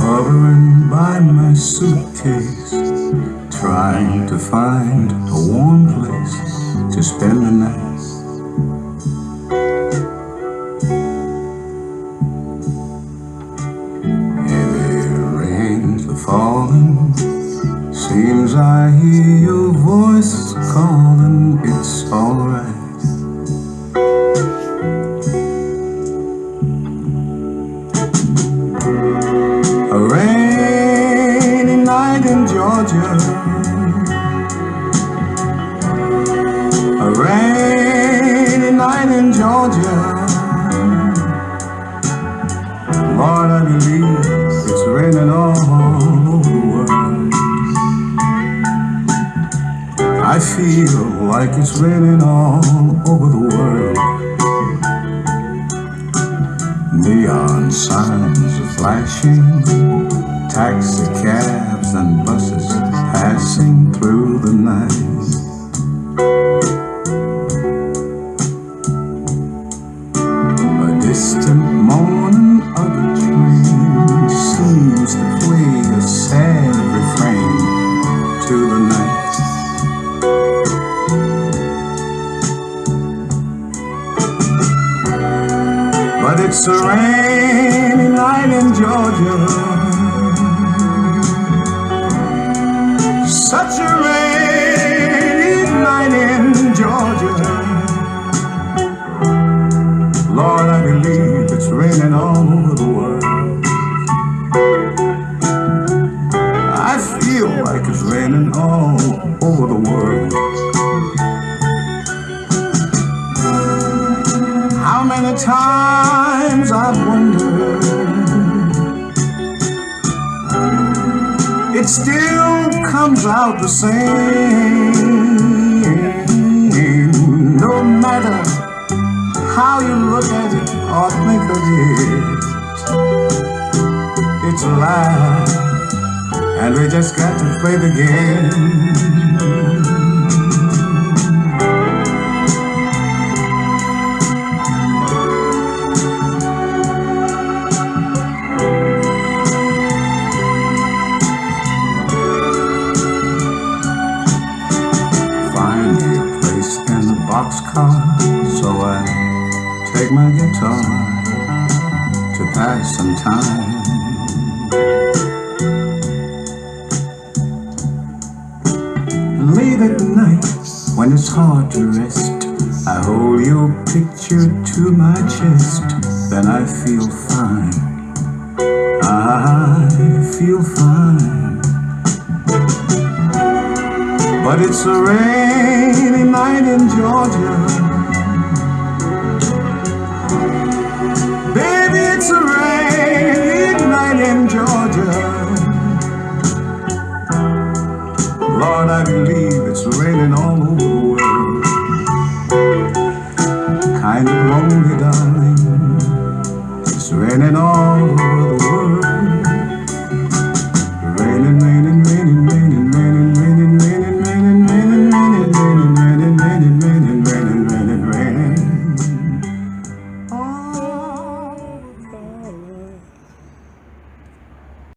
Hovering by my suitcase, trying to find a warm place to spend the night. Heavy rains are falling, seems I hear your voice calling, it's alright. A rainy night in Georgia, a rainy night in Georgia. Lord, I believe it's raining all over the world. I feel like it's raining all over the world. Neon signs are flashing, taxi cabs and buses passing through the night. A distant moaning of a train seems to play a sad refrain to the night. But it's a rainy night in Georgia, such a rainy night in Georgia. Lord, I believe it's raining all over the world. I feel like it's raining all over the world. How many times I've wondered, it still comes out the same. No matter how you look at it or think of it, it's a lie, and we just got to play the game. Boxcar, so I take my guitar to pass some time. Late at night, when it's hard to rest, I hold your picture to my chest, then I feel fine. I feel fine. But it's a rainy night in Georgia. Baby, it's a rainy night in Georgia. Lord, I believe it's raining all over